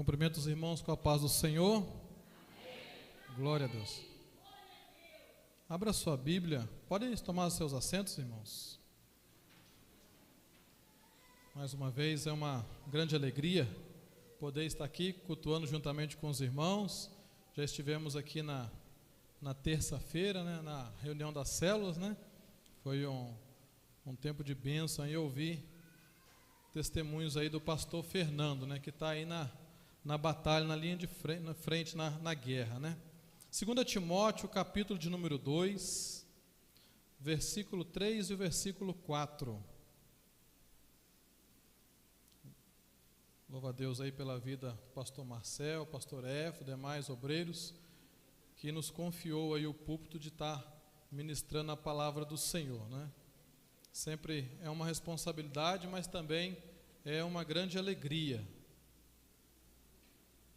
Cumprimento os irmãos com a paz do Senhor. Amém. Glória a Deus. Abra sua Bíblia. Podem tomar os seus assentos, irmãos. Mais uma vez é uma grande alegria poder estar aqui cultuando juntamente com os irmãos. Já estivemos aqui na terça-feira, né, na reunião das células, né? Foi um tempo de bênção e eu ouvi testemunhos aí do pastor Fernando, né, que está aí na batalha, na linha de frente, na guerra, né? 2 Timóteo, capítulo de número 2, versículo 3 e o versículo 4. Louva a Deus aí pela vida do pastor Marcel, pastor Efo, demais obreiros, que nos confiou aí o púlpito de estar ministrando a palavra do Senhor, né? Sempre é uma responsabilidade, mas também é uma grande alegria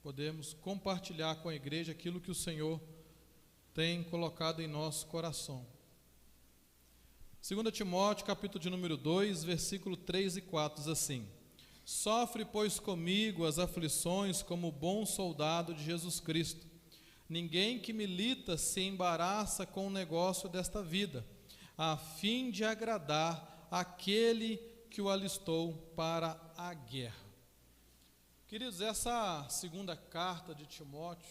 podemos compartilhar com a igreja aquilo que o Senhor tem colocado em nosso coração. 2 Timóteo, capítulo de número 2, versículo 3 e 4, diz assim: Sofre, pois, comigo as aflições como bom soldado de Jesus Cristo. Ninguém que milita se embaraça com o negócio desta vida, a fim de agradar aquele que o alistou para a guerra. Queridos, essa segunda carta de Timóteo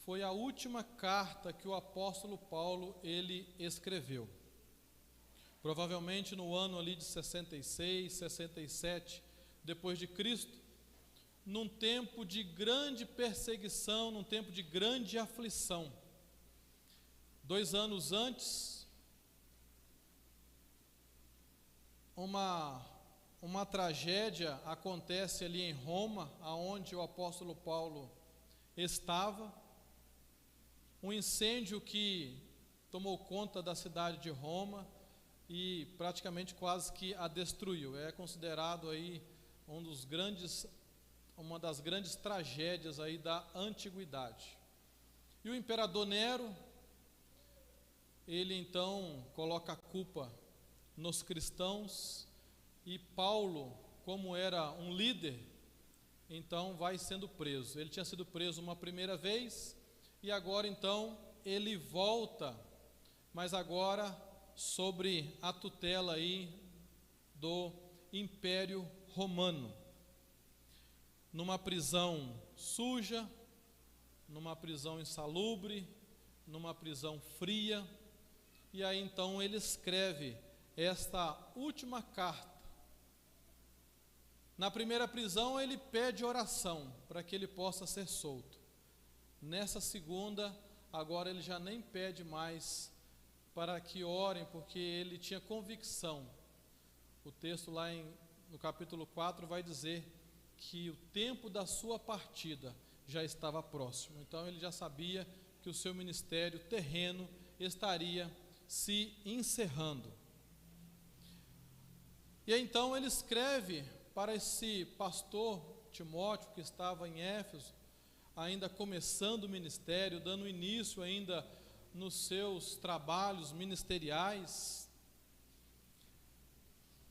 foi a última carta que o apóstolo Paulo ele escreveu. Provavelmente no ano ali de 66, 67 depois de Cristo, num tempo de grande perseguição, num tempo de grande aflição. 2 anos antes, uma tragédia acontece ali em Roma, aonde o apóstolo Paulo estava. Um incêndio que tomou conta da cidade de Roma e praticamente quase que a destruiu. É considerado aí uma das grandes tragédias aí da antiguidade. E o imperador Nero, ele então coloca a culpa nos cristãos. E Paulo, como era um líder, então vai sendo preso. Ele tinha sido preso uma primeira vez e agora então ele volta, mas agora sobre a tutela aí do Império Romano. Numa prisão suja, numa prisão insalubre, numa prisão fria. E aí então ele escreve esta última carta. Na primeira prisão ele pede oração para que ele possa ser solto. Nessa segunda, agora ele já nem pede mais para que orem, porque ele tinha convicção. O texto lá no capítulo 4 vai dizer que o tempo da sua partida já estava próximo. Então ele já sabia que o seu ministério terreno estaria se encerrando. E então ele escreve para esse pastor Timóteo, que estava em Éfeso, ainda começando o ministério, dando início ainda nos seus trabalhos ministeriais,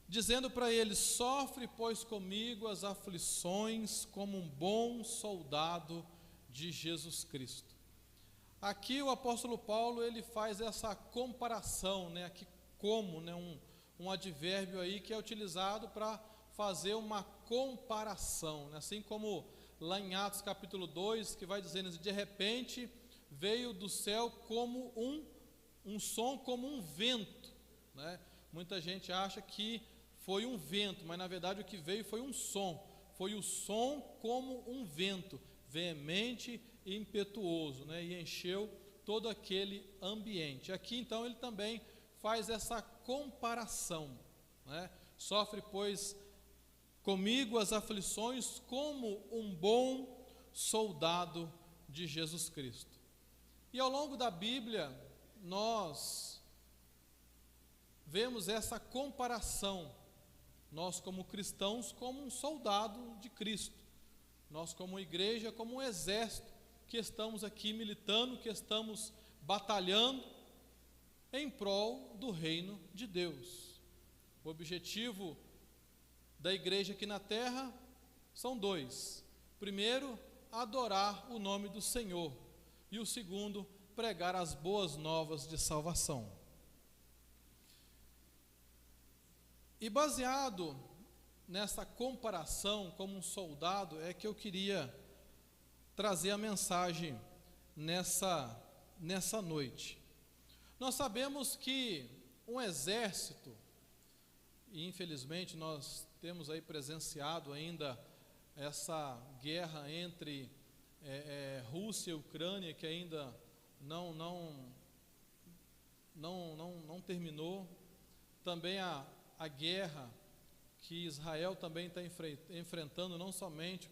dizendo para ele: Sofre, pois, comigo as aflições como um bom soldado de Jesus Cristo. Aqui o apóstolo Paulo, ele faz essa comparação, né? Aqui como, né? Um advérbio aí que é utilizado para fazer uma comparação, né? Assim como lá em Atos capítulo 2, que vai dizendo assim: de repente veio do céu como um som como um vento, né? Muita gente acha que foi um vento, mas na verdade o que veio foi um som. Foi o som como um vento, veemente e impetuoso, né? E encheu todo aquele ambiente. Aqui então ele também faz essa comparação, né? Sofre, pois, comigo as aflições como um bom soldado de Jesus Cristo. E ao longo da Bíblia, nós vemos essa comparação. Nós como cristãos, como um soldado de Cristo. Nós como igreja, como um exército, que estamos aqui militando, que estamos batalhando em prol do reino de Deus. O objetivo da igreja aqui na terra são dois: Primeiro, adorar o nome do Senhor. E o segundo, pregar as boas novas de salvação. E baseado nessa comparação como um soldado, é que eu queria trazer a mensagem nessa noite. Nós sabemos que um exército, e infelizmente nós temos aí presenciado ainda essa guerra entre Rússia e Ucrânia, que ainda não terminou. Também a guerra que Israel também está enfrentando, não somente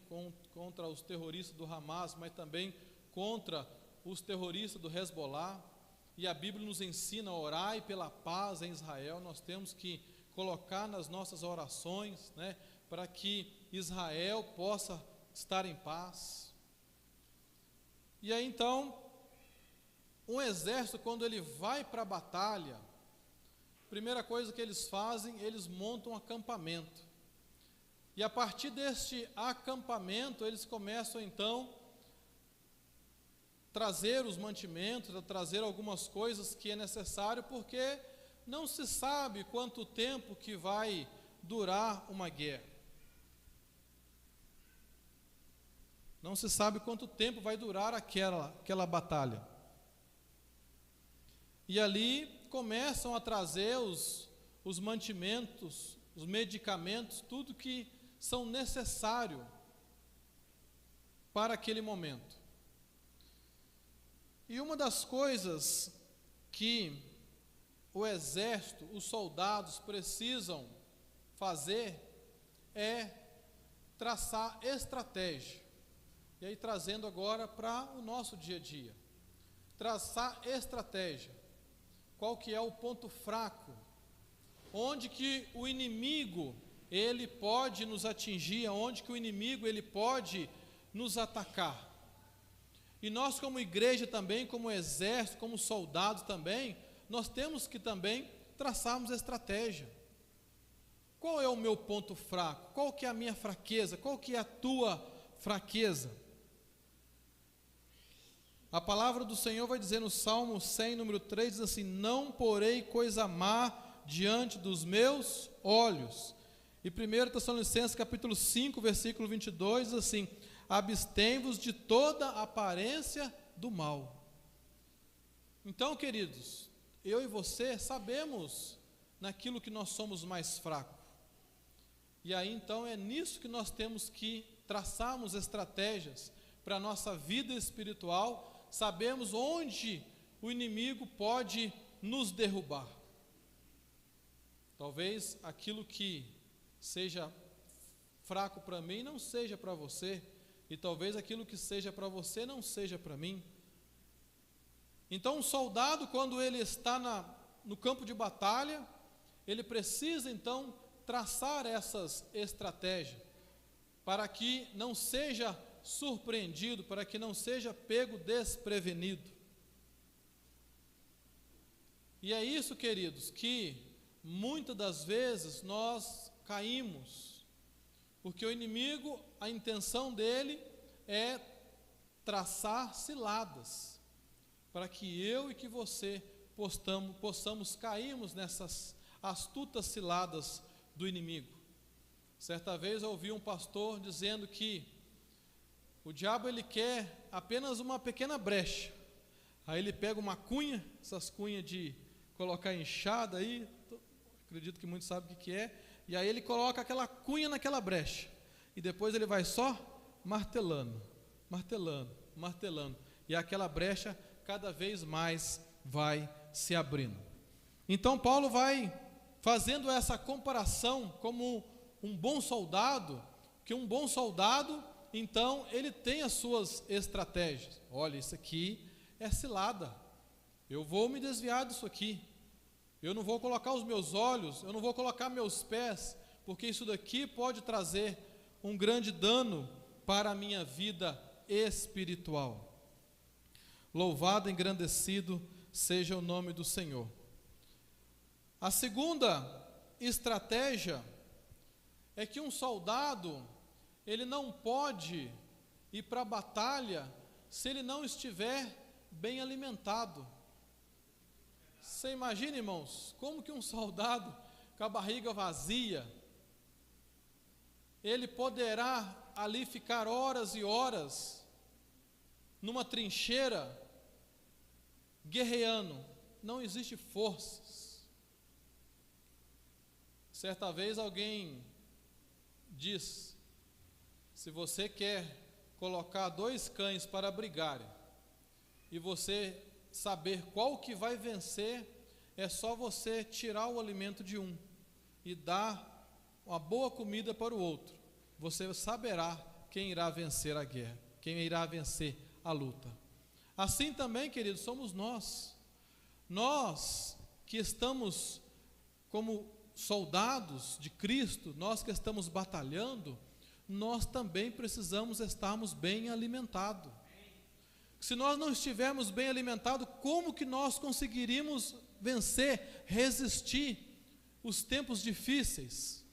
contra os terroristas do Hamas, mas também contra os terroristas do Hezbollah. E a Bíblia nos ensina a orar pela paz em Israel. Nós temos que colocar nas nossas orações, né, para que Israel possa estar em paz. E aí então, um exército, quando ele vai para a batalha, a primeira coisa que eles fazem, eles montam um acampamento. E a partir deste acampamento, eles começam então trazer os mantimentos, a trazer algumas coisas que é necessário, porque não se sabe quanto tempo que vai durar uma guerra. Não se sabe quanto tempo vai durar aquela batalha. E ali começam a trazer os mantimentos, os medicamentos, tudo que são necessários para aquele momento. E uma das coisas que o exército, os soldados precisam fazer é traçar estratégia. E aí trazendo agora para o nosso dia a dia. Traçar estratégia. Qual que é o ponto fraco? Onde que o inimigo ele pode nos atingir? Onde que o inimigo ele pode nos atacar? E nós como igreja também, como exército, como soldados também, nós temos que também traçarmos estratégia. Qual é o meu ponto fraco? Qual que é a minha fraqueza? Qual que é a tua fraqueza? A palavra do Senhor vai dizer no Salmo 100, número 3, diz assim: não porei coisa má diante dos meus olhos. E 1 Tessalonicenses capítulo 5, versículo 22, diz assim: abstém-vos de toda aparência do mal. Então, queridos, eu e você sabemos naquilo que nós somos mais fracos. E aí, então, é nisso que nós temos que traçarmos estratégias para a nossa vida espiritual. Sabemos onde o inimigo pode nos derrubar. Talvez aquilo que seja fraco para mim não seja para você, e talvez aquilo que seja para você não seja para mim. Então, um soldado, quando ele está no campo de batalha, ele precisa então traçar essas estratégias, para que não seja surpreendido, para que não seja pego desprevenido. E é isso, queridos, que muitas das vezes nós caímos, porque o inimigo, a intenção dele é traçar ciladas, para que eu e que você possamos cairmos nessas astutas ciladas do inimigo. Certa vez eu ouvi um pastor dizendo que o diabo ele quer apenas uma pequena brecha. Aí ele pega uma cunha, essas cunhas de colocar enxada aí, acredito que muitos sabem o que é, e aí ele coloca aquela cunha naquela brecha, e depois ele vai só martelando, e aquela brecha cada vez mais vai se abrindo. Então Paulo vai fazendo essa comparação como um bom soldado, que um bom soldado, então, ele tem as suas estratégias. Olha, isso aqui é cilada. Eu vou me desviar disso aqui. Eu não vou colocar os meus olhos, eu não vou colocar meus pés, porque isso daqui pode trazer um grande dano para a minha vida espiritual. Louvado e engrandecido seja o nome do Senhor. A segunda estratégia é que um soldado, ele não pode ir para a batalha se ele não estiver bem alimentado. Você imagina, irmãos, como que um soldado com a barriga vazia, ele poderá ali ficar horas e horas numa trincheira guerreando? Não existe forças. Certa vez alguém diz: se você quer colocar 2 cães para brigarem e você saber qual que vai vencer, é só você tirar o alimento de um e dar uma boa comida para o outro. Você saberá quem irá vencer a guerra, quem irá vencer a luta. Assim também, queridos, somos nós. Nós que estamos como soldados de Cristo, nós que estamos batalhando, nós também precisamos estarmos bem alimentados. Se nós não estivermos bem alimentados, como que nós conseguiríamos vencer, resistir os tempos difíceis?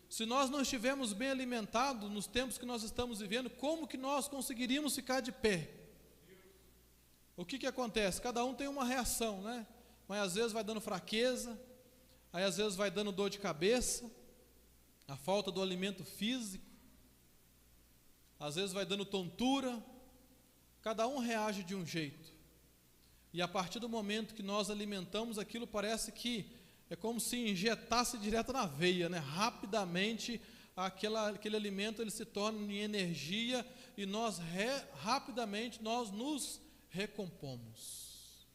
Se nós não estivermos bem alimentados nos tempos que nós estamos vivendo, como que nós conseguiríamos ficar de pé? O que acontece? Cada um tem uma reação, né? Mas às vezes vai dando fraqueza, aí às vezes vai dando dor de cabeça, a falta do alimento físico, às vezes vai dando tontura. Cada um reage de um jeito. E a partir do momento que nós alimentamos aquilo, parece que é como se injetasse direto na veia, né? Rapidamente aquele alimento ele se torna em energia e nós rapidamente nós nos recompomos.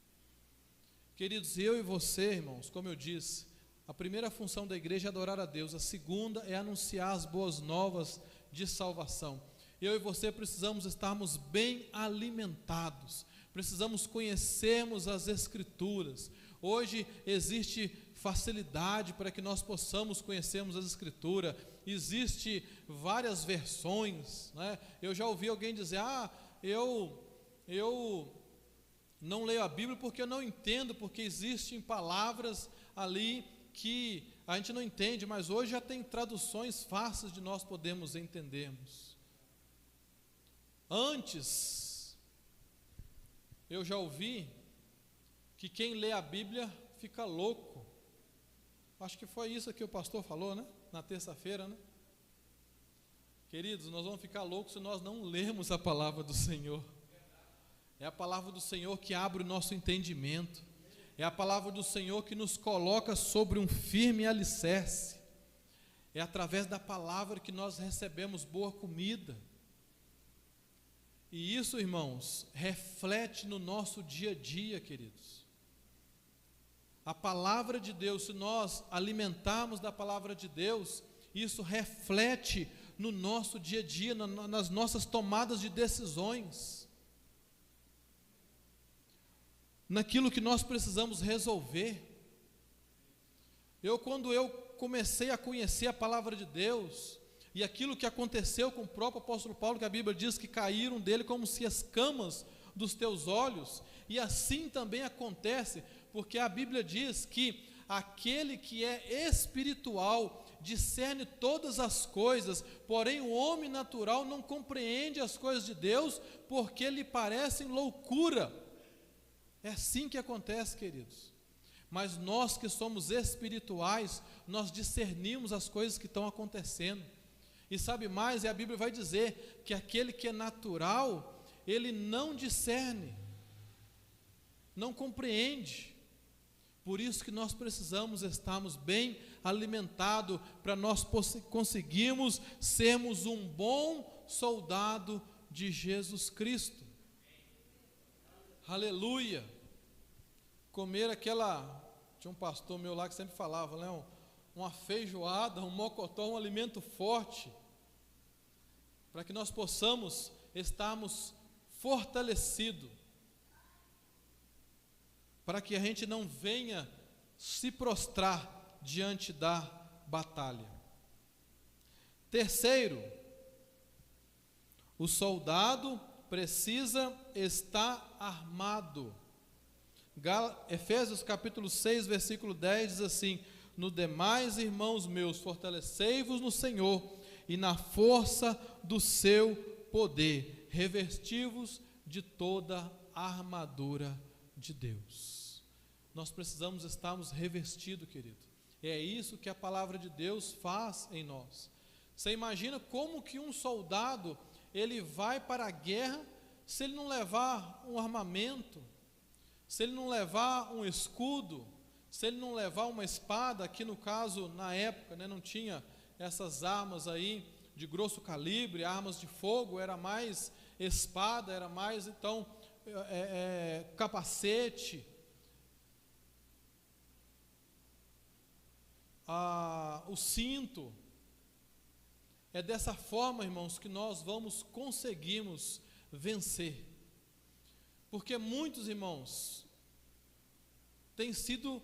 Queridos, eu e você, irmãos, como eu disse, a primeira função da igreja é adorar a Deus, a segunda é anunciar as boas novas de salvação. Eu e você precisamos estarmos bem alimentados, precisamos conhecermos as Escrituras. Hoje existe facilidade para que nós possamos conhecermos as Escrituras, existe várias versões, né? Eu já ouvi alguém dizer: eu não leio a Bíblia porque eu não entendo, porque existem palavras ali que a gente não entende, mas hoje já tem traduções fáceis de nós podermos entendermos. Antes, eu já ouvi que quem lê a Bíblia fica louco. Acho que foi isso que o pastor falou, né? Na terça-feira, né? Queridos, nós vamos ficar loucos se nós não lermos a palavra do Senhor. É a palavra do Senhor que abre o nosso entendimento. É a palavra do Senhor que nos coloca sobre um firme alicerce. É através da palavra que nós recebemos boa comida. E isso, irmãos, reflete no nosso dia a dia, queridos. A palavra de Deus, se nós alimentarmos da palavra de Deus, isso reflete no nosso dia a dia, nas nossas tomadas de decisões, naquilo que nós precisamos resolver. Quando eu comecei a conhecer a palavra de Deus, e aquilo que aconteceu com o próprio apóstolo Paulo, que a Bíblia diz que caíram dele como se as camas dos teus olhos, e assim também acontece, porque a Bíblia diz que aquele que é espiritual discerne todas as coisas, porém o homem natural não compreende as coisas de Deus, porque lhe parecem loucura. É assim que acontece, queridos. Mas nós que somos espirituais, nós discernimos as coisas que estão acontecendo. E sabe mais, a Bíblia vai dizer que aquele que é natural, ele não discerne, não compreende. Por isso que nós precisamos estarmos bem alimentados, para nós conseguirmos sermos um bom soldado de Jesus Cristo. Aleluia! Comer tinha um pastor meu lá que sempre falava, né? Uma feijoada, um mocotó, um alimento forte, para que nós possamos estarmos fortalecidos, para que a gente não venha se prostrar diante da batalha. Terceiro, o soldado precisa estar armado. Efésios capítulo 6, versículo 10 diz assim: no demais, irmãos meus, fortalecei-vos no Senhor e na força do seu poder, revestivos de toda a armadura de Deus. Nós precisamos estarmos revestidos, querido. É isso que a palavra de Deus faz em nós. Você imagina como que um soldado, ele vai para a guerra, se ele não levar um armamento, se ele não levar um escudo, se ele não levar uma espada, que no caso, na época, né, não tinha essas armas aí de grosso calibre, armas de fogo, era mais espada, era mais, então, capacete, o cinto. É dessa forma, irmãos, que nós conseguimos vencer. Porque muitos, irmãos, têm sido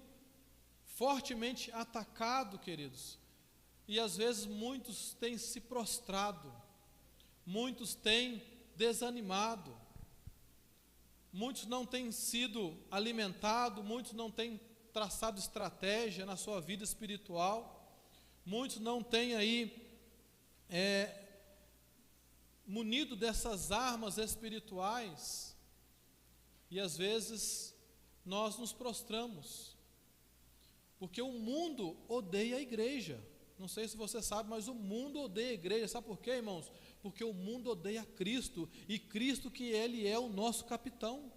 fortemente atacados, queridos, e às vezes muitos têm se prostrado, muitos têm desanimado, muitos não têm sido alimentados, muitos não têm traçado estratégia na sua vida espiritual, muitos não têm aí munido dessas armas espirituais, e às vezes nós nos prostramos, porque o mundo odeia a igreja. Não sei se você sabe, mas o mundo odeia a igreja. Sabe por quê, irmãos? Porque o mundo odeia Cristo, e Cristo que Ele é o nosso capitão.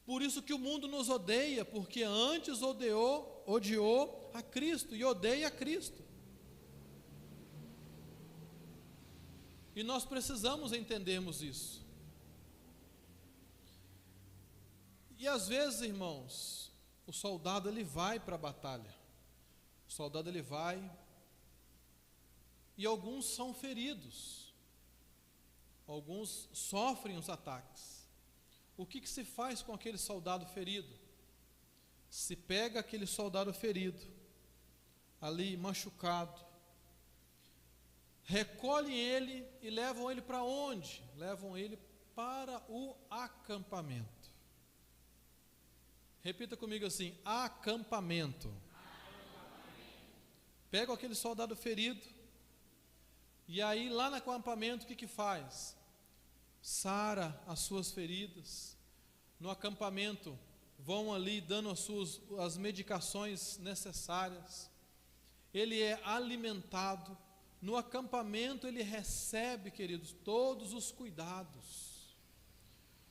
Por isso que o mundo nos odeia, porque antes odiou a Cristo e odeia a Cristo. E nós precisamos entendermos isso. E às vezes, irmãos, o soldado ele vai para a batalha. O soldado ele vai, e alguns são feridos, alguns sofrem os ataques. O que se faz com aquele soldado ferido? Se pega aquele soldado ferido, ali machucado, recolhem ele e levam ele para onde? Levam ele para o acampamento. Repita comigo assim: acampamento. Pega aquele soldado ferido, e aí lá no acampamento o que faz? Sara as suas feridas. No acampamento vão ali dando as medicações necessárias. Ele é alimentado. No acampamento ele recebe, queridos, todos os cuidados.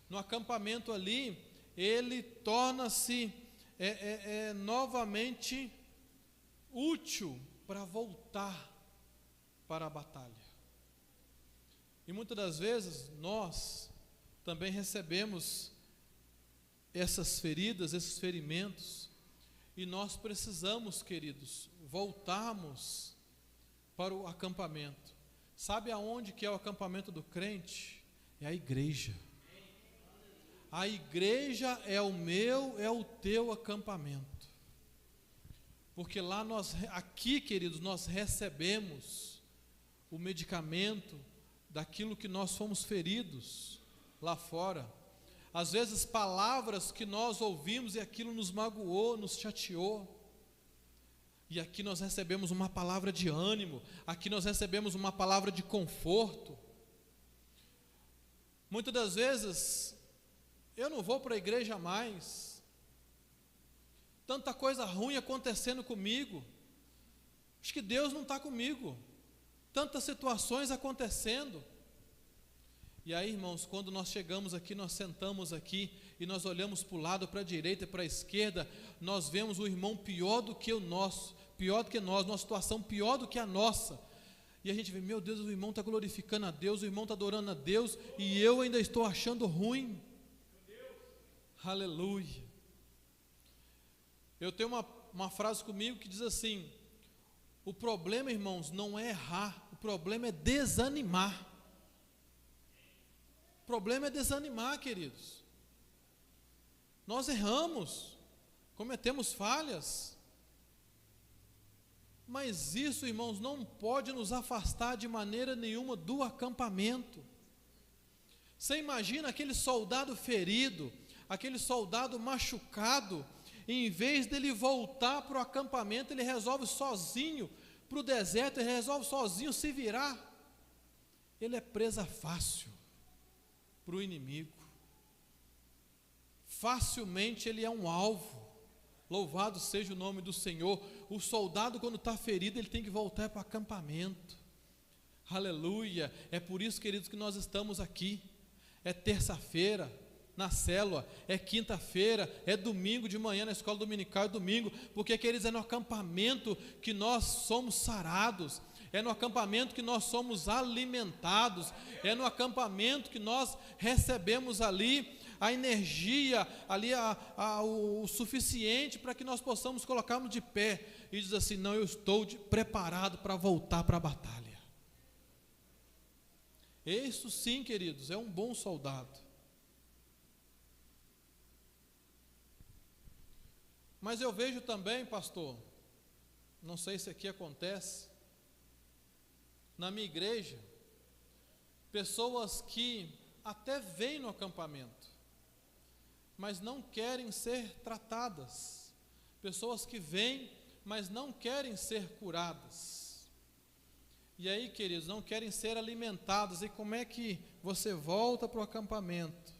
No acampamento ali ele torna-se novamente útil para voltar para a batalha. E muitas das vezes nós também recebemos essas feridas, esses ferimentos, e nós precisamos, queridos, voltarmos para o acampamento. Sabe aonde que é o acampamento do crente? É a igreja. A igreja é o teu acampamento. Porque lá aqui, queridos, nós recebemos o medicamento daquilo que nós fomos feridos lá fora. Às vezes palavras que nós ouvimos e aquilo nos magoou, nos chateou. E aqui nós recebemos uma palavra de ânimo, aqui nós recebemos uma palavra de conforto. Muitas das vezes, eu não vou para a igreja mais, tanta coisa ruim acontecendo comigo, acho que Deus não está comigo, tantas situações acontecendo. E aí, irmãos, quando nós chegamos aqui, nós sentamos aqui e nós olhamos para o lado, para a direita e para a esquerda, nós vemos o irmão pior do que nós, numa situação pior do que a nossa, e a gente vê, meu Deus, o irmão está glorificando a Deus, o irmão está adorando a Deus, e eu ainda estou achando ruim. Aleluia. Eu tenho uma frase comigo que diz assim: o problema, irmãos, não é errar, o problema é desanimar. O problema é desanimar, queridos. Nós erramos, cometemos falhas, mas isso, irmãos, não pode nos afastar de maneira nenhuma do acampamento. Você imagina aquele soldado ferido, aquele soldado machucado, e em vez dele voltar para o acampamento, ele resolve sozinho para o deserto, ele resolve sozinho se virar. ele é presa fácil para o inimigo. Facilmente ele é um alvo. Louvado seja o nome do Senhor. O soldado, quando está ferido, ele tem que voltar para o acampamento. Aleluia. É por isso, queridos, que nós estamos aqui. É terça-feira na célula, é quinta-feira, é domingo de manhã na escola dominical, é domingo, porque, queridos, é no acampamento que nós somos sarados, é no acampamento que nós somos alimentados, é no acampamento que nós recebemos ali a energia, ali o suficiente para que nós possamos colocarmos de pé e dizer assim: não, eu estou preparado para voltar para a batalha. Isso sim, queridos, é um bom soldado. Mas eu vejo também, pastor, não sei se aqui acontece, na minha igreja, pessoas que até vêm no acampamento, mas não querem ser tratadas, pessoas que vêm, mas não querem ser curadas, e aí, queridos, não querem ser alimentadas. E como é que você volta para o acampamento,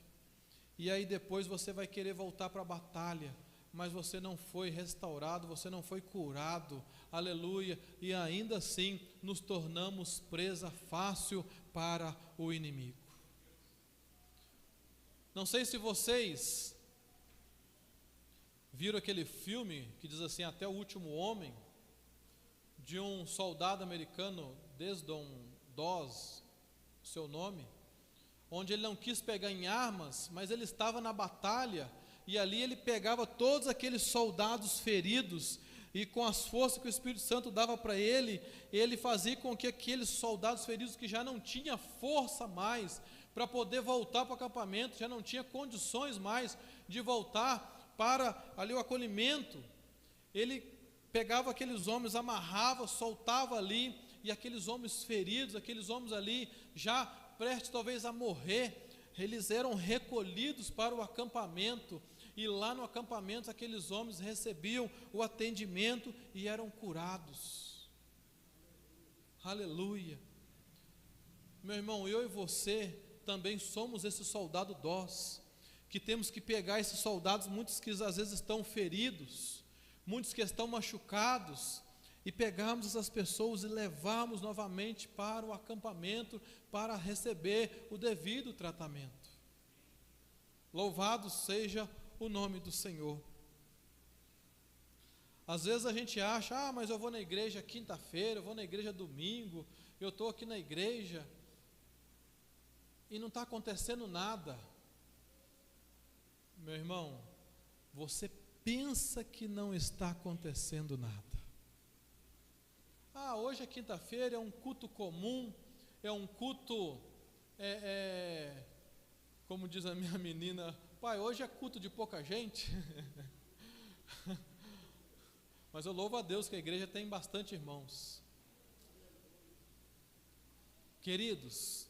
e aí depois você vai querer voltar para a batalha, mas você não foi restaurado, você não foi curado, aleluia, e ainda assim nos tornamos presa fácil para o inimigo. Não sei se vocês viram aquele filme que diz assim, Até o Último Homem, de um soldado americano, Desmond Doss, seu nome, onde ele não quis pegar em armas, mas ele estava na batalha, e ali ele pegava todos aqueles soldados feridos, e com as forças que o Espírito Santo dava para ele, ele fazia com que aqueles soldados feridos que já não tinham força mais para poder voltar para o acampamento, já não tinha condições mais de voltar para ali o acolhimento, ele pegava aqueles homens, amarrava, soltava ali, e aqueles homens feridos, aqueles homens ali já prestes talvez a morrer, eles eram recolhidos para o acampamento, e lá no acampamento aqueles homens recebiam o atendimento e eram curados. Aleluia. Meu irmão, eu e você também somos esse soldado Doss, que temos que pegar esses soldados, muitos que às vezes estão feridos, muitos que estão machucados, e pegarmos essas pessoas e levarmos novamente para o acampamento para receber o devido tratamento. Louvado seja o nome do Senhor. Às vezes a gente acha, mas eu vou na igreja quinta-feira, eu vou na igreja domingo, eu estou aqui na igreja e não está acontecendo nada. Meu irmão, você pensa que não está acontecendo nada. Hoje é quinta-feira, é um culto comum, é um culto, como diz a minha menina, pai, hoje é culto de pouca gente. Mas eu louvo a Deus que a igreja tem bastante irmãos. Queridos,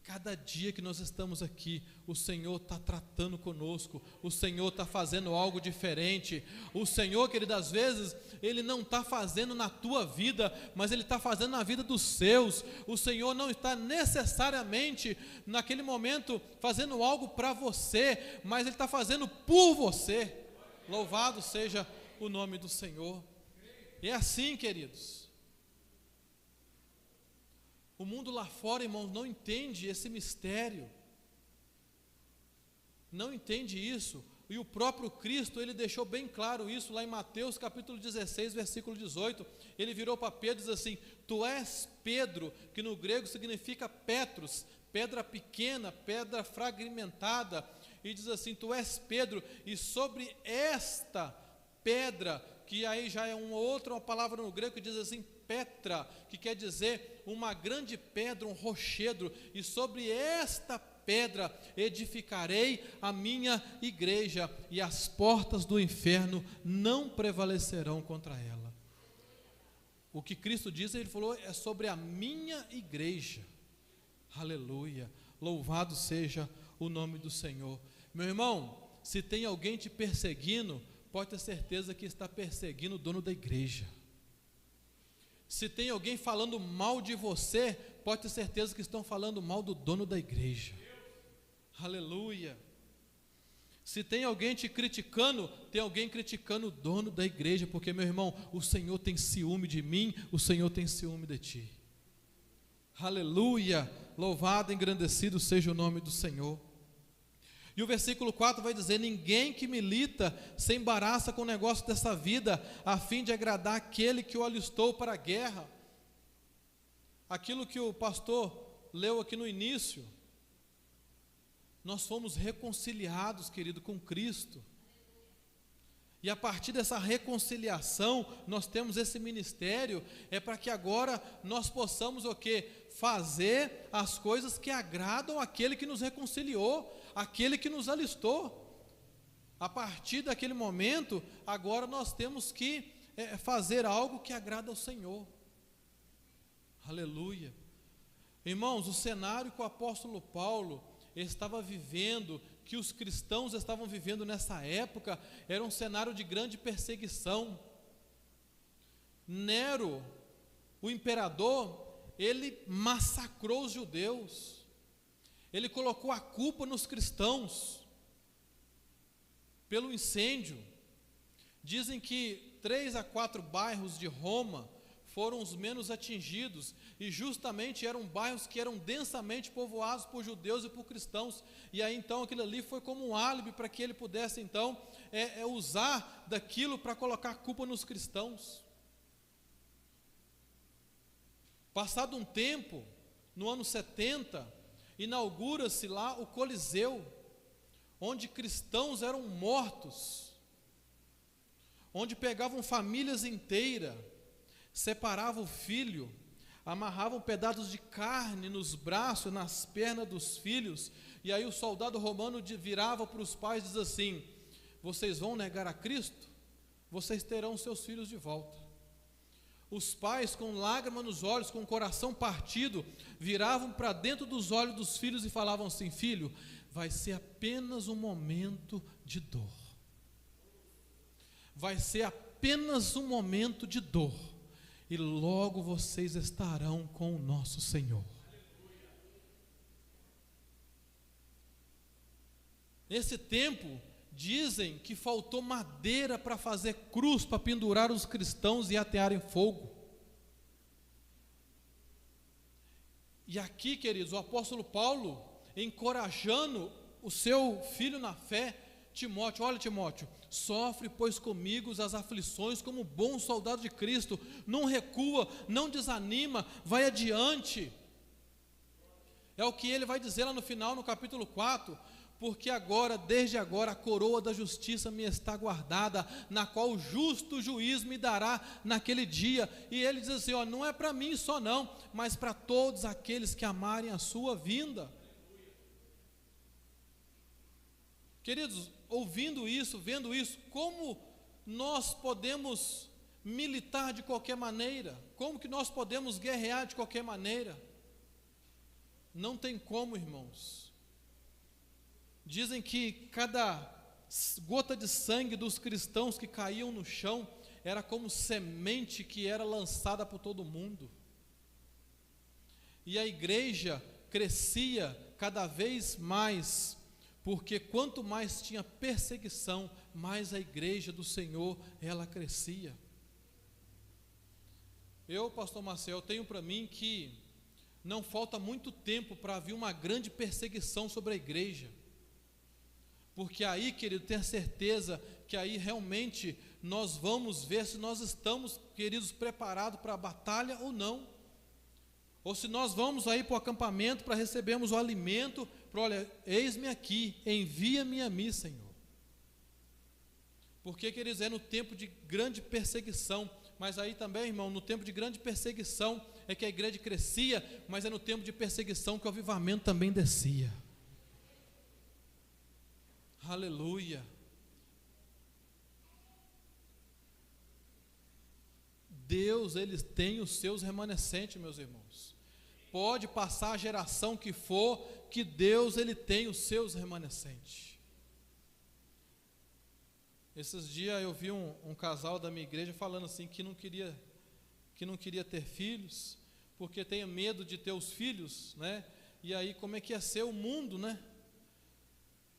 cada dia que nós estamos aqui, o Senhor está tratando conosco, o Senhor está fazendo algo diferente. O Senhor, querido, às vezes, Ele não está fazendo na tua vida, mas Ele está fazendo na vida dos seus. O Senhor não está necessariamente, naquele momento, fazendo algo para você, mas Ele está fazendo por você. Louvado seja o nome do Senhor. E é assim, queridos. O mundo lá fora, irmãos, não entende esse mistério, não entende isso, e o próprio Cristo, ele deixou bem claro isso, lá em Mateus capítulo 16, versículo 18, ele virou para Pedro e diz assim, tu és Pedro, que no grego significa Petros, pedra pequena, pedra fragmentada, e diz assim, tu és Pedro, e sobre esta pedra, que aí já é uma palavra no grego que diz assim, Petra, que quer dizer uma grande pedra, um rochedo, e sobre esta pedra edificarei a minha igreja, e as portas do inferno não prevalecerão contra ela. O que Cristo diz, ele falou, é sobre a minha igreja. Aleluia, louvado seja o nome do Senhor. Meu irmão, se tem alguém te perseguindo, pode ter certeza que está perseguindo o dono da igreja. Se tem alguém falando mal de você, pode ter certeza que estão falando mal do dono da igreja. Aleluia. Se tem alguém te criticando, tem alguém criticando o dono da igreja, porque, meu irmão, o Senhor tem ciúme de mim, o Senhor tem ciúme de ti. Aleluia, louvado, engrandecido seja o nome do Senhor. E o versículo 4 vai dizer: ninguém que milita se embaraça com o negócio dessa vida, a fim de agradar aquele que o alistou para a guerra. Aquilo que o pastor leu aqui no início, nós fomos reconciliados, querido, com Cristo. E a partir dessa reconciliação, nós temos esse ministério, é para que agora nós possamos o quê? Fazer as coisas que agradam aquele que nos reconciliou, aquele que nos alistou. A partir daquele momento, agora nós temos que fazer algo que agrada ao Senhor. Aleluia. Irmãos, o cenário que o apóstolo Paulo estava vivendo, que os cristãos estavam vivendo nessa época, era um cenário de grande perseguição. Nero, o imperador, ele massacrou os judeus, ele colocou a culpa nos cristãos, pelo incêndio. Dizem que 3 a 4 bairros de Roma foram os menos atingidos, e justamente eram bairros que eram densamente povoados por judeus e por cristãos, e aí então aquilo ali foi como um álibi para que ele pudesse então usar daquilo para colocar a culpa nos cristãos. Passado um tempo, no ano 70, inaugura-se lá o Coliseu, onde cristãos eram mortos, onde pegavam famílias inteiras, separavam o filho, amarravam pedaços de carne nos braços, nas pernas dos filhos, e aí o soldado romano virava para os pais e diz assim: vocês vão negar a Cristo? Vocês terão seus filhos de volta. Os pais, com lágrimas nos olhos, com o coração partido, viravam para dentro dos olhos dos filhos e falavam assim: filho, vai ser apenas um momento de dor, vai ser apenas um momento de dor, e logo vocês estarão com o nosso Senhor. Nesse tempo, dizem que faltou madeira para fazer cruz, para pendurar os cristãos e atearem fogo. E aqui, queridos, o apóstolo Paulo, encorajando o seu filho na fé, Timóteo: olha, Timóteo, sofre pois comigo as aflições como bom soldado de Cristo, não recua, não desanima, vai adiante. É o que ele vai dizer lá no final, no capítulo 4: porque agora, desde agora, a coroa da justiça me está guardada, na qual o justo juiz me dará naquele dia. E ele diz assim: ó, não é para mim só não, mas para todos aqueles que amarem a sua vinda. Queridos, ouvindo isso, vendo isso, como nós podemos militar de qualquer maneira? Como que nós podemos guerrear de qualquer maneira? Não tem como, irmãos. Dizem que cada gota de sangue dos cristãos que caíam no chão era como semente que era lançada por todo mundo. E a igreja crescia cada vez mais, porque quanto mais tinha perseguição, mais a igreja do Senhor, ela crescia. Eu, pastor Marcel, tenho para mim que não falta muito tempo para vir uma grande perseguição sobre a igreja. Porque aí, querido, tenha certeza que aí realmente nós vamos ver se nós estamos, queridos, preparados para a batalha ou não. Ou se nós vamos aí para o acampamento para recebermos o alimento, para, olha, eis-me aqui, envia-me a mim, Senhor. Porque, queridos, é no tempo de grande perseguição, mas aí também, irmão, no tempo de grande perseguição é que a igreja crescia, mas é no tempo de perseguição que o avivamento também descia. Aleluia. Deus, Ele tem os seus remanescentes, meus irmãos. Pode passar a geração que for, que Deus, Ele tem os seus remanescentes. Esses dias eu vi um casal da minha igreja falando assim, que não queria, que não queria ter filhos, porque tem medo de ter os filhos, né? E aí como é que ia ser o mundo, né?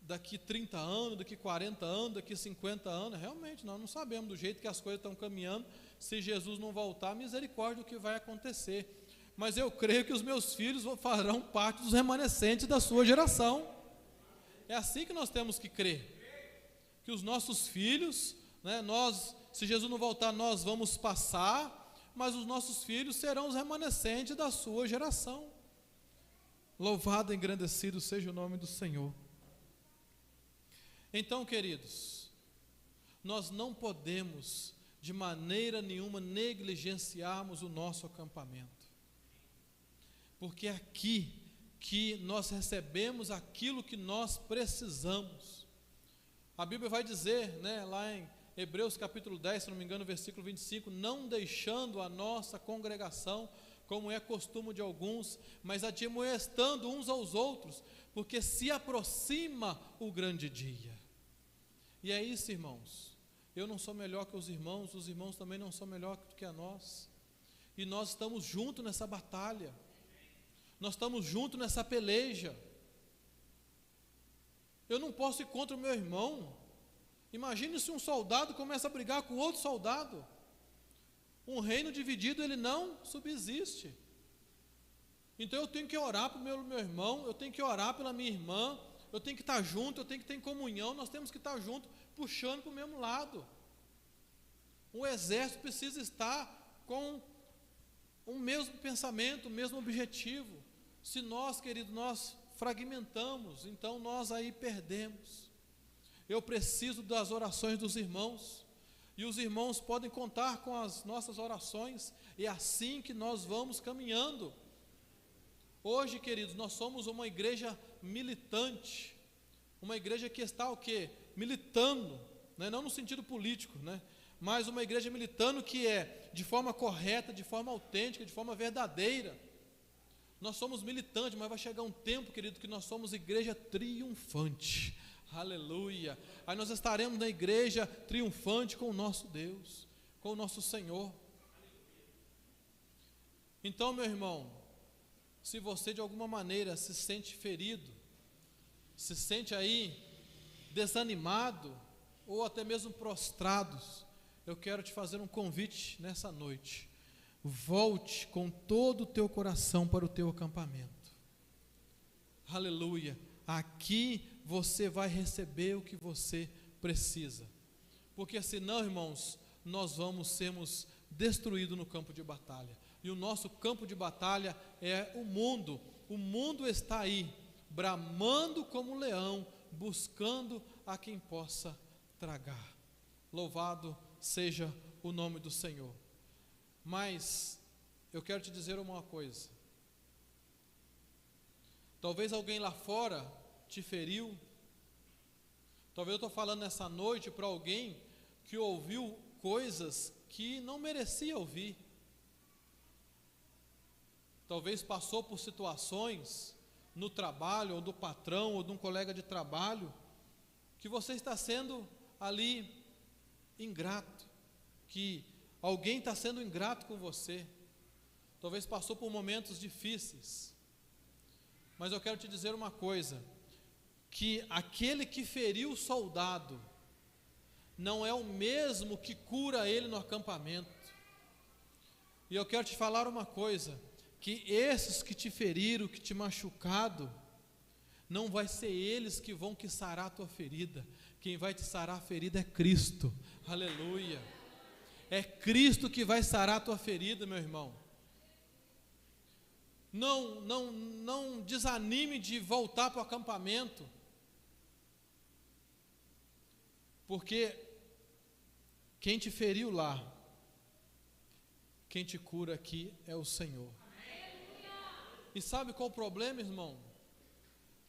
Daqui 30 anos, daqui 40 anos, daqui 50 anos, realmente nós não sabemos do jeito que as coisas estão caminhando. Se Jesus não voltar, misericórdia, o que vai acontecer. Mas eu creio que os meus filhos farão parte dos remanescentes da sua geração. É assim que nós temos que crer, que os nossos filhos, né, se Jesus não voltar, nós vamos passar, mas os nossos filhos serão os remanescentes da sua geração. Louvado e engrandecido seja o nome do Senhor. Então, queridos, nós não podemos de maneira nenhuma negligenciarmos o nosso acampamento, porque é aqui que nós recebemos aquilo que nós precisamos. A Bíblia vai dizer, né, lá em Hebreus capítulo 10, se não me engano, versículo 25, não deixando a nossa congregação, como é costume de alguns, mas admoestando uns aos outros, porque se aproxima o grande dia. E é isso, irmãos, eu não sou melhor que os irmãos também não são melhor do que a nós, e nós estamos juntos nessa batalha, nós estamos juntos nessa peleja. Eu não posso ir contra o meu irmão. Imagine se um soldado começa a brigar com outro soldado. Um reino dividido, ele não subsiste. Então eu tenho que orar para o meu irmão, eu tenho que orar pela minha irmã, eu tenho que estar junto, eu tenho que ter em comunhão, nós temos que estar juntos, puxando para o mesmo lado. O exército precisa estar com o mesmo pensamento, o mesmo objetivo. Se nós, querido, nós fragmentamos, então nós aí perdemos. Eu preciso das orações dos irmãos, e os irmãos podem contar com as nossas orações, e é assim que nós vamos caminhando. Hoje, queridos, nós somos uma igreja militante, uma igreja que está o quê? Militando, né? Não no sentido político, né? Mas uma igreja militando que é de forma correta, de forma autêntica, de forma verdadeira. Nós somos militantes, mas vai chegar um tempo, querido, que nós somos igreja triunfante. Aleluia. Aí nós estaremos na igreja triunfante com o nosso Deus, com o nosso Senhor. Então, meu irmão, se você de alguma maneira se sente ferido, se sente aí desanimado, ou até mesmo prostrados, eu quero te fazer um convite nessa noite. Volte com todo o teu coração para o teu acampamento. Aleluia. Aqui você vai receber o que você precisa. Porque senão, irmãos, nós vamos sermos destruídos no campo de batalha. E o nosso campo de batalha é o mundo. O mundo está aí, bramando como um leão, buscando a quem possa tragar. Louvado seja o nome do Senhor. Mas eu quero te dizer uma coisa. Talvez alguém lá fora te feriu. Talvez eu estou falando nessa noite para alguém que ouviu coisas que não merecia ouvir. Talvez passou por situações no trabalho, ou do patrão, ou de um colega de trabalho, que você está sendo ali ingrato, que alguém está sendo ingrato com você. Talvez passou por momentos difíceis. Mas eu quero te dizer uma coisa, que aquele que feriu o soldado não é o mesmo que cura ele no acampamento. E eu quero te falar uma coisa, que esses que te feriram, que te machucado, não vai ser eles que vão que sarar a tua ferida. Quem vai te sarar a ferida é Cristo. Aleluia. É Cristo que vai sarar a tua ferida, meu irmão. Não desanime de voltar para o acampamento, porque quem te feriu lá, quem te cura aqui é o Senhor. E sabe qual o problema, irmão?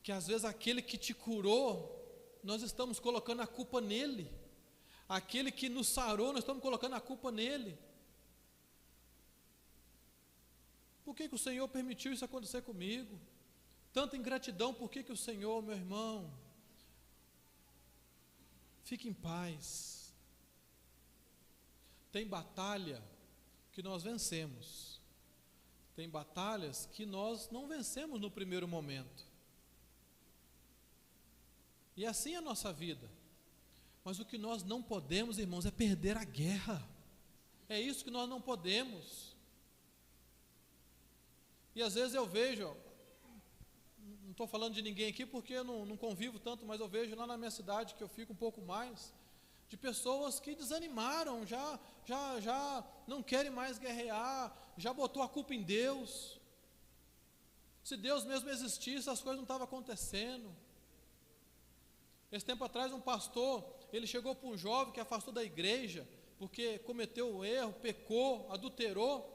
Que às vezes aquele que te curou, nós estamos colocando a culpa nele. Aquele que nos sarou, nós estamos colocando a culpa nele. Por que o Senhor permitiu isso acontecer comigo? Tanta ingratidão, por que o Senhor, meu irmão? Fique em paz. Tem batalha que nós vencemos. Tem batalhas que nós não vencemos no primeiro momento. E assim é a nossa vida. Mas o que nós não podemos, irmãos, é perder a guerra. É isso que nós não podemos. E às vezes eu vejo, não estou falando de ninguém aqui porque eu não convivo tanto, mas eu vejo lá na minha cidade, que eu fico um pouco mais, de pessoas que desanimaram, já não querem mais guerrear, já botou a culpa em Deus. Se Deus mesmo existisse, as coisas não estavam acontecendo. Esse tempo atrás um pastor, ele chegou para um jovem que afastou da igreja, porque cometeu o erro, pecou, adulterou,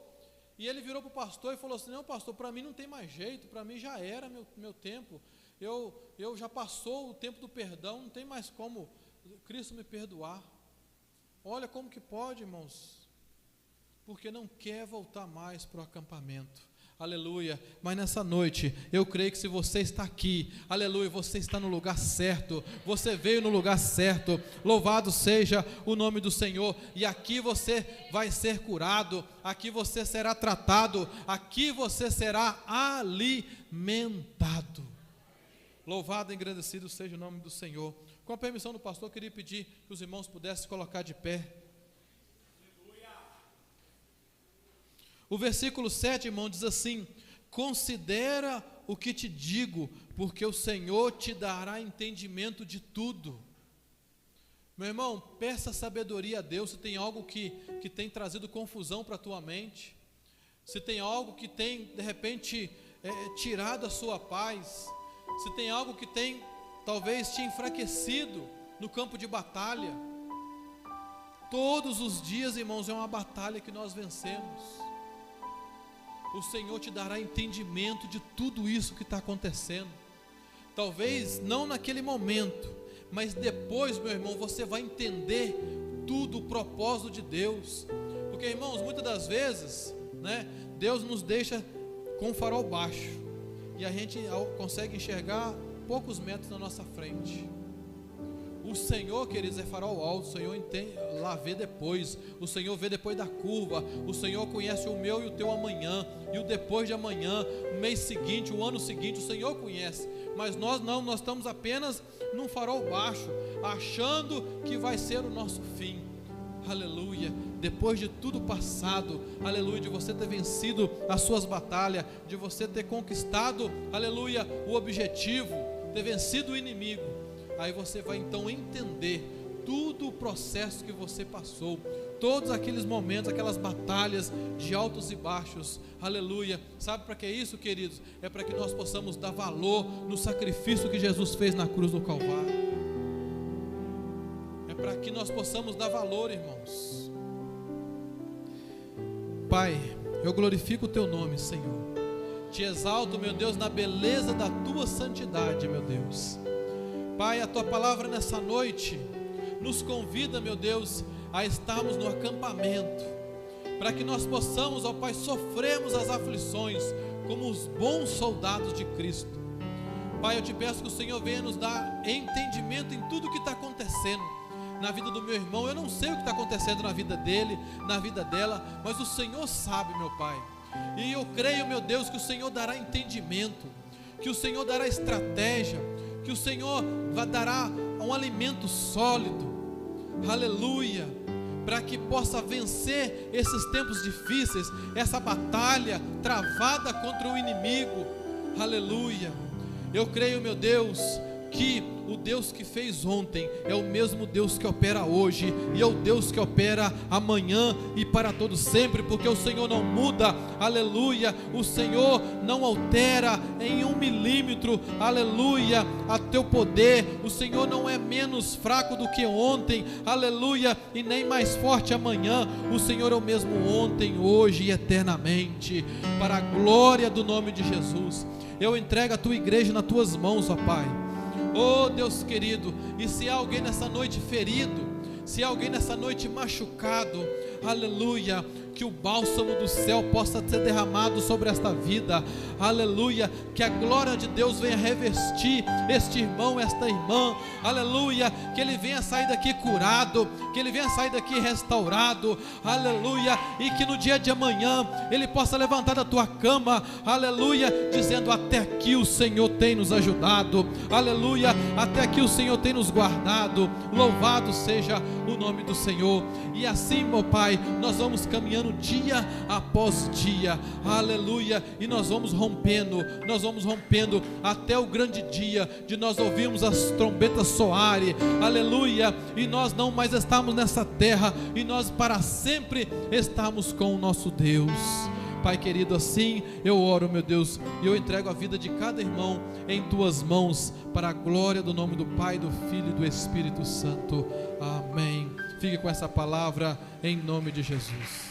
e ele virou para o pastor e falou assim: não, pastor, para mim não tem mais jeito, para mim já era meu tempo, eu já passou o tempo do perdão, não tem mais como Cristo me perdoar. Olha como que pode, irmãos, porque não quer voltar mais para o acampamento. Aleluia. Mas nessa noite, eu creio que se você está aqui, aleluia, você está no lugar certo, você veio no lugar certo, louvado seja o nome do Senhor, e aqui você vai ser curado, aqui você será tratado, aqui você será alimentado. Louvado e agradecido seja o nome do Senhor. Com a permissão do pastor, eu queria pedir que os irmãos pudessem se colocar de pé. O versículo 7, irmão, diz assim: considera o que te digo, porque o Senhor te dará entendimento de tudo. Meu irmão, peça sabedoria a Deus, se tem algo que tem trazido confusão para a tua mente, se tem algo que tem, de repente, tirado a sua paz, se tem algo que tem, talvez, te enfraquecido no campo de batalha. Todos os dias, irmãos, é uma batalha que nós vencemos. O Senhor te dará entendimento de tudo isso que está acontecendo. Talvez não naquele momento, mas depois, meu irmão, você vai entender tudo, o propósito de Deus. Porque, irmãos, muitas das vezes, né, Deus nos deixa com o farol baixo, e a gente consegue enxergar poucos metros na nossa frente. O Senhor, queridos, é farol alto. O Senhor entende, lá vê depois. O Senhor vê depois da curva. O Senhor conhece o meu e o teu amanhã, e o depois de amanhã, o mês seguinte, o ano seguinte. O Senhor conhece. Mas nós não, nós estamos apenas num farol baixo, achando que vai ser o nosso fim. Aleluia. Depois de tudo passado, aleluia, de você ter vencido as suas batalhas, de você ter conquistado, aleluia, o objetivo, ter vencido o inimigo, aí você vai então entender tudo o processo que você passou, todos aqueles momentos, aquelas batalhas de altos e baixos, aleluia. Sabe para que é isso, queridos? É para que nós possamos dar valor no sacrifício que Jesus fez na cruz do Calvário. É para que nós possamos dar valor, irmãos. Pai, eu glorifico o teu nome, Senhor. Te exalto, meu Deus, na beleza da tua santidade, meu Deus. Pai, a tua palavra nessa noite nos convida, meu Deus, a estarmos no acampamento, para que nós possamos, ó Pai, sofrermos as aflições como os bons soldados de Cristo. Pai, eu te peço que o Senhor venha nos dar entendimento em tudo que está acontecendo na vida do meu irmão. Eu não sei o que está acontecendo na vida dele, na vida dela, mas o Senhor sabe, meu Pai. E eu creio, meu Deus, que o Senhor dará entendimento, que o Senhor dará estratégia, que o Senhor dará um alimento sólido, aleluia, para que possa vencer esses tempos difíceis, essa batalha travada contra o inimigo, aleluia. Eu creio, meu Deus, que o Deus que fez ontem é o mesmo Deus que opera hoje, e é o Deus que opera amanhã e para todo sempre, porque o Senhor não muda, aleluia. O Senhor não altera em 1 milímetro, aleluia, a teu poder. O Senhor não é menos fraco do que ontem, aleluia, e nem mais forte amanhã. O Senhor é o mesmo ontem, hoje e eternamente, para a glória do nome de Jesus. Eu entrego a tua igreja nas tuas mãos, ó Pai. Oh Deus querido, e se há alguém nessa noite ferido, se há alguém nessa noite machucado, aleluia, que o bálsamo do céu possa ser derramado sobre esta vida, aleluia, que a glória de Deus venha revestir este irmão, esta irmã, aleluia, que ele venha sair daqui curado, que ele venha sair daqui restaurado, aleluia, e que no dia de amanhã ele possa levantar da tua cama, aleluia, dizendo: até aqui o Senhor tem nos ajudado, aleluia, até aqui o Senhor tem nos guardado, louvado seja o nome do Senhor. E assim, meu Pai, nós vamos caminhando dia após dia, aleluia, e nós vamos rompendo até o grande dia de nós ouvirmos as trombetas soarem, aleluia, e nós não mais estamos nessa terra, e nós para sempre estamos com o nosso Deus. Pai querido, assim eu oro, meu Deus, e eu entrego a vida de cada irmão em tuas mãos, para a glória do nome do Pai, do Filho e do Espírito Santo. Amém. Fique com essa palavra em nome de Jesus.